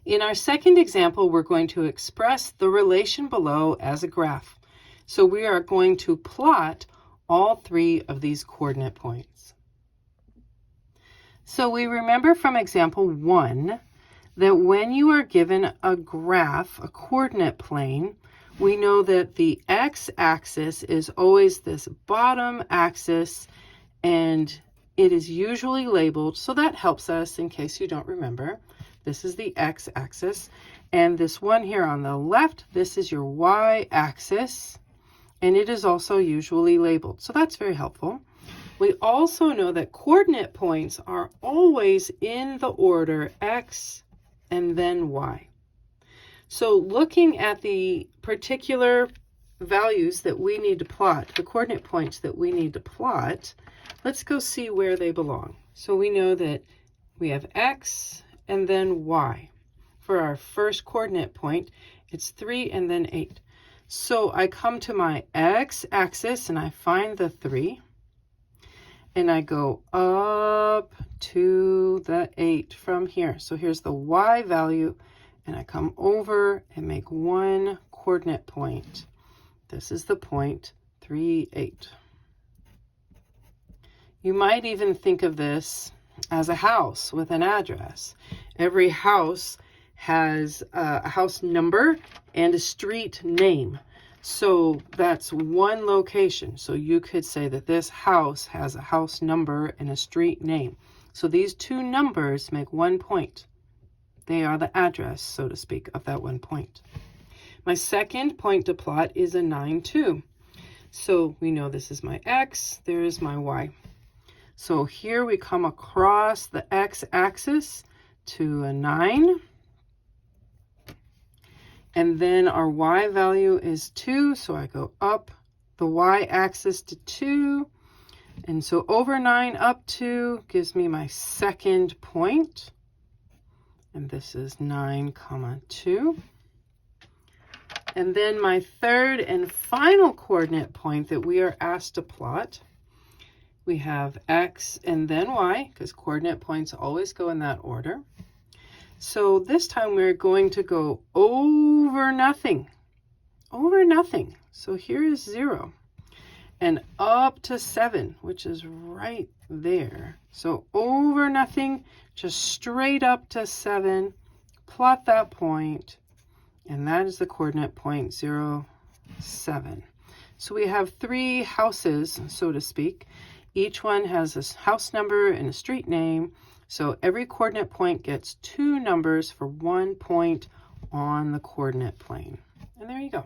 In our second example, we're going to express the relation below as a graph. So we are going to plot all three of these coordinate points. So we remember from example 1 that when you are given a graph, a coordinate plane, we know that the x-axis is always this bottom axis, and it is usually labeled, so that helps us in case you don't remember. This is the x-axis, and this one here on the left, this is your y-axis, and it is also usually labeled, so that's very helpful. We also know that coordinate points are always in the order x and then y. So looking at the particular values that we need to plot, the coordinate points that we need to plot, let's go see where they belong. So we know that we have x and then y. For our first coordinate point, it's 3 and then 8. So I come to my x-axis and I find the 3. And I go up to the 8 from here. So here's the y value, and I come over and make one coordinate point. This is the point 3, 8. You might even think of this as a house with an address. Every house has a house number and a street name. So that's one location. So you could say that this house has a house number and a street name. So these two numbers make one point. They are the address, so to speak, of that one point. My second point to plot is a 9, 2. So we know this is my x, there is my y. So here we come across the x-axis to a 9. And then our y value is 2, so I go up the y-axis to 2. And so over 9 up 2 gives me my second point. And this is 9, 2. And then my third and final coordinate point that we are asked to plot, we have x and then y, because coordinate points always go in that order. So this time we're going to go over nothing. Over nothing. So here is 0. And up to 7, which is right there. So over nothing, just straight up to 7. Plot that point. And that is the coordinate point 0, 7. So we have 3 houses, so to speak. Each one has a house number and a street name. So every coordinate point gets 2 numbers for 1 point on the coordinate plane. And there you go.